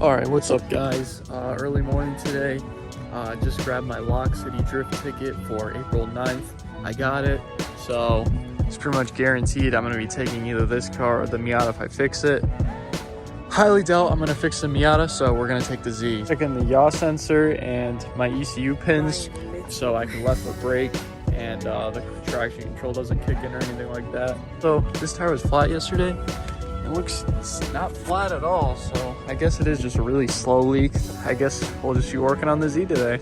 Alright, what's up guys? Early morning today. Just grabbed my Lock City Drift ticket for April 9th. I got it, so it's pretty much guaranteed I'm going to be taking either this car or the Miata if I fix it. Highly doubt I'm going to fix the Miata, so we're going to take the Z. Checking the yaw sensor and my ECU pins so I can let the brake and the traction control doesn't kick in or anything like that. So this tire was flat yesterday. It looks not flat at all, so I guess it is just a really slow leak. I guess we'll just be working on the Z today.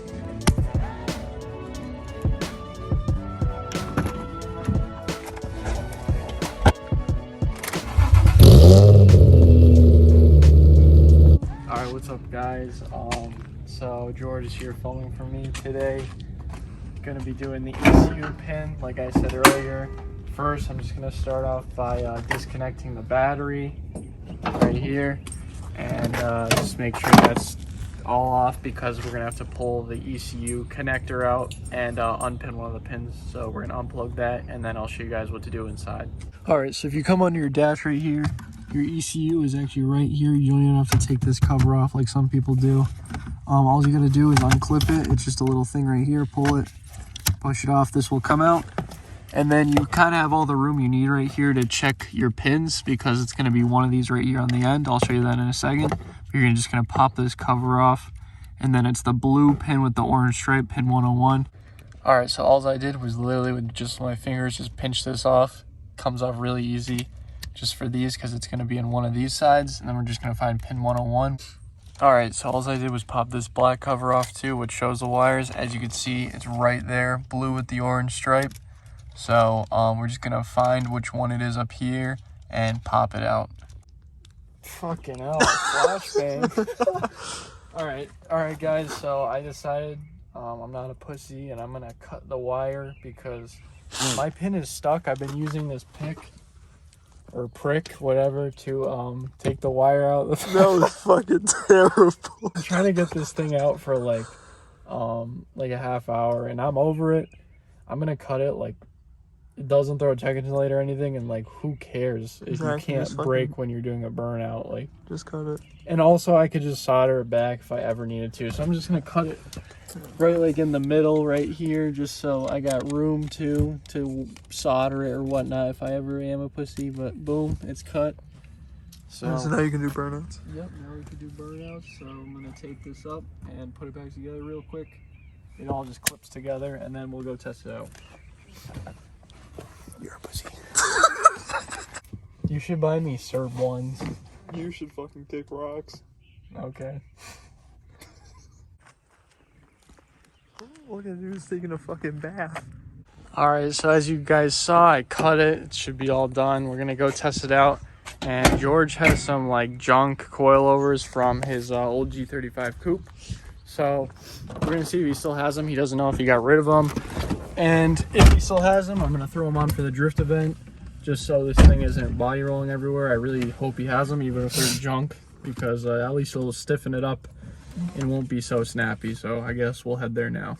Alright, what's up guys? So George is here filming for me today. Gonna be doing the ECU pin like I said earlier. First, I'm just going to start off by disconnecting the battery right here and just make sure that's all off because we're going to have to pull the ECU connector out and unpin one of the pins. So we're going to unplug that and then I'll show you guys what to do inside. Alright, so if you come under your dash right here, your ECU is actually right here. You don't even have to take this cover off like some people do. All you got to do is unclip it. It's just a little thing right here. Pull it, push it off. This will come out. And then you kind of have all the room you need right here to check your pins because it's going to be one of these right here on the end. I'll show you that in a second. You're just going to pop this cover off. And then it's the blue pin with the orange stripe, pin 101. All right, so all I did was literally with just my fingers just pinch this off. Comes off really easy just for these because it's going to be in one of these sides. And then we're just going to find pin 101. All right, so all I did was pop this black cover off too, which shows the wires. As you can see, it's right there, blue with the orange stripe. So we're just gonna find which one it is up here and pop it out. Fucking hell, flashbang. all right guys, so I decided I'm not a pussy and I'm gonna cut the wire because my pin is stuck. I've been using this prick, whatever, to take the wire out. That was fucking terrible. I'm trying to get this thing out for like a half hour and I'm over it. I'm gonna cut it. Like, it doesn't throw a check engine light or anything, and like, who cares if you can't brake when you're doing a burnout? Like, just cut it. And also, I could just solder it back if I ever needed to. So I'm just gonna cut it right like in the middle, right here, just so I got room to solder it or whatnot if I ever am a pussy. But boom, it's cut. So now you can do burnouts. Yep, now we can do burnouts. So I'm gonna take this up and put it back together real quick. It all just clips together, and then we'll go test it out. You're a pussy. You should buy me Serb ones. You should fucking kick rocks. Okay. Look at you, taking a fucking bath. Alright, so as you guys saw, I cut it. It should be all done. We're gonna go test it out. And George has some like junk coilovers from his old G35 coupe. So we're gonna see if he still has them. He doesn't know if he got rid of them. And if he still has them, I'm going to throw them on for the drift event, just so this thing isn't body rolling everywhere. I really hope he has them, even if they're junk, because at least it'll stiffen it up and won't be so snappy. So I guess we'll head there now.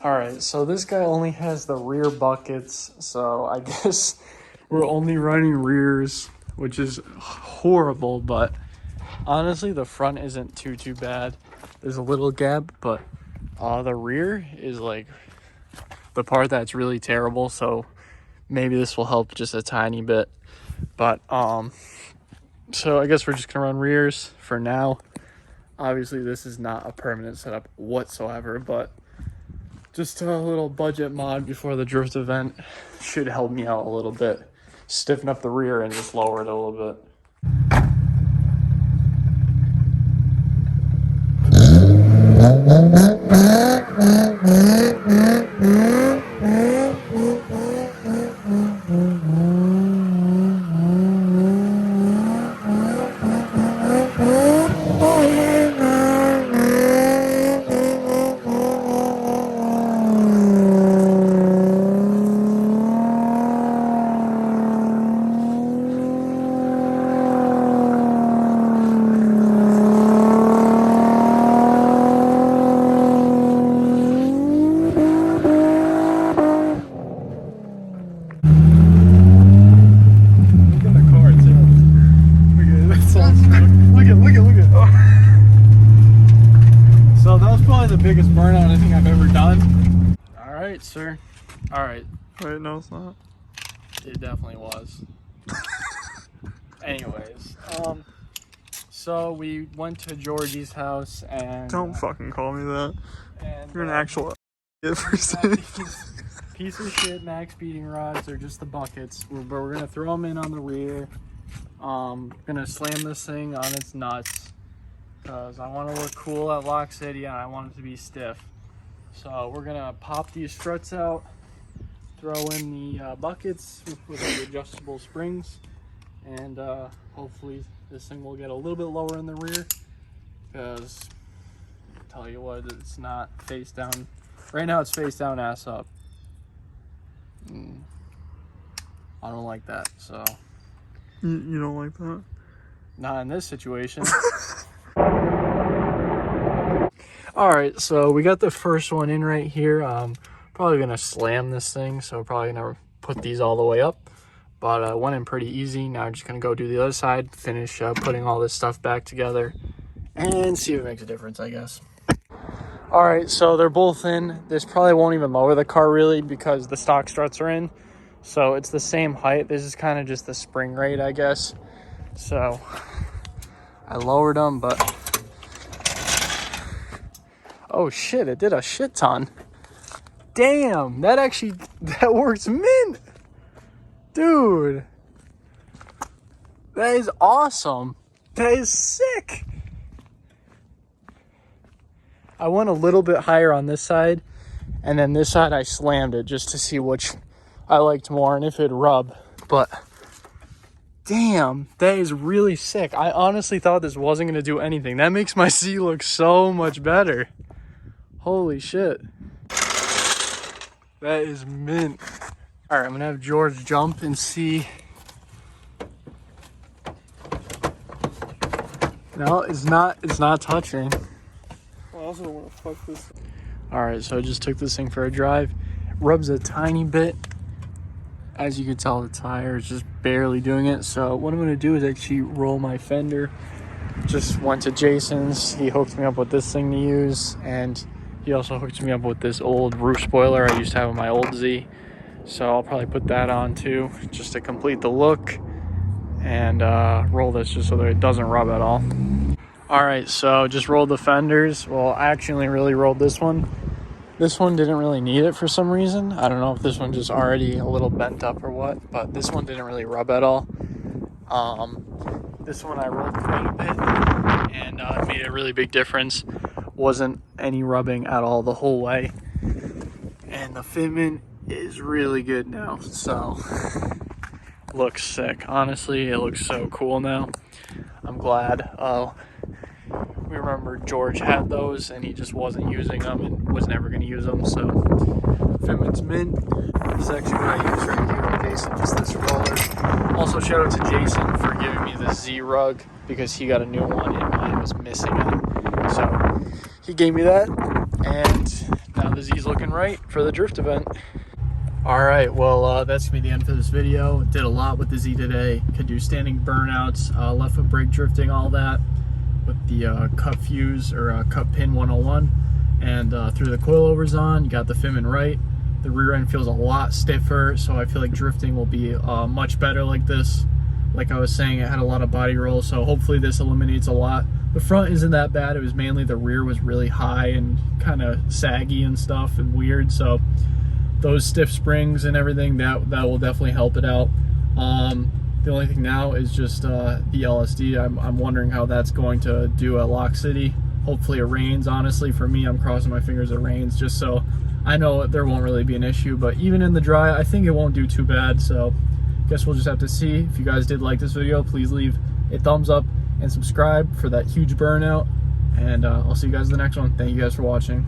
All right, so this guy only has the rear buckets, so I guess we're only running rears, which is horrible, but honestly, the front isn't too bad. There's a little gap, but the rear is like the part that's really terrible, so maybe this will help just a tiny bit. But so I guess we're just gonna run rears for now. Obviously this is not a permanent setup whatsoever, but just a little budget mod before the drift event should help me out a little bit. Stiffen up the rear and just lower it a little bit. probably the biggest burnout I think I've ever done. All right, sir. All right. Wait, no, it's not. It definitely was. Anyways, so we went to Georgie's house and Don't fucking call me that. and You're an actual for saying. piece of shit max beating rods. They're just the buckets, but we're gonna throw them in on the rear. Gonna slam this thing on its nuts because I want to look cool at Lock City and I want it to be stiff. So we're gonna pop these struts out, throw in the buckets with the adjustable springs, and hopefully this thing will get a little bit lower in the rear, because tell you what, it's not face down. Right now it's face down, ass up. I don't like that, so. You don't like that? Not in this situation. All right, so we got the first one in right here. Probably gonna slam this thing, so probably gonna put these all the way up. But went in pretty easy. Now I'm just gonna go do the other side, finish putting all this stuff back together, and see if it makes a difference, I guess. All right, so they're both in. This probably won't even lower the car really because the stock struts are in. So it's the same height. This is kind of just the spring rate, I guess. So I lowered them, but oh shit, it did a shit ton. Damn, that works mint. Dude, that is awesome. That is sick. I went a little bit higher on this side, and then this side I slammed it just to see which I liked more and if it'd rub. But damn, that is really sick. I honestly thought this wasn't gonna do anything. That makes my seat look so much better. Holy shit. That is mint. All right, I'm gonna have George jump and see. No, it's not touching. I also don't want to fuck this. All right, so I just took this thing for a drive. Rubs a tiny bit. As you can tell, the tire is just barely doing it. So what I'm gonna do is actually roll my fender. Just went to Jason's. He hooked me up with this thing to use, and he also hooked me up with this old roof spoiler I used to have on my old Z. So I'll probably put that on too, just to complete the look, and roll this just so that it doesn't rub at all. All right, so just rolled the fenders. Well, I actually really rolled this one. This one didn't really need it for some reason. I don't know if this one just already a little bent up or what, but this one didn't really rub at all. This one I rolled quite a bit, and it made a really big difference. Wasn't any rubbing at all the whole way. And the fitment is really good now, so looks sick. Honestly, it looks so cool now. I'm glad. We remember George had those and he just wasn't using them and was never going to use them, so fitment's mint. This is actually what I use right here with Jason, just this roller. Also shout out to Jason for giving me the Z rug because he got a new one and mine was missing it. So he gave me that, and now the Z's looking right for the drift event. All right, well, that's gonna be the end for this video. Did a lot with the Z today. Could do standing burnouts, left foot brake drifting, all that with the cut fuse or cut pin 101, and threw the coilovers on. You got the fitment right. The rear end feels a lot stiffer, so I feel like drifting will be much better like this. Like I was saying, it had a lot of body roll, so hopefully this eliminates a lot. The front isn't that bad. It was mainly the rear was really high and kind of saggy and stuff and weird, so those stiff springs and everything, that will definitely help it out. The only thing now is just the LSD. I'm wondering how that's going to do at Lock City. Hopefully it rains. Honestly, for me, I'm crossing my fingers it rains, just so I know there won't really be an issue. But even in the dry, I think it won't do too bad. So guess we'll just have to see. If you guys did like this video, please leave a thumbs up and subscribe for that huge burnout. And I'll see you guys in the next one. Thank you guys for watching.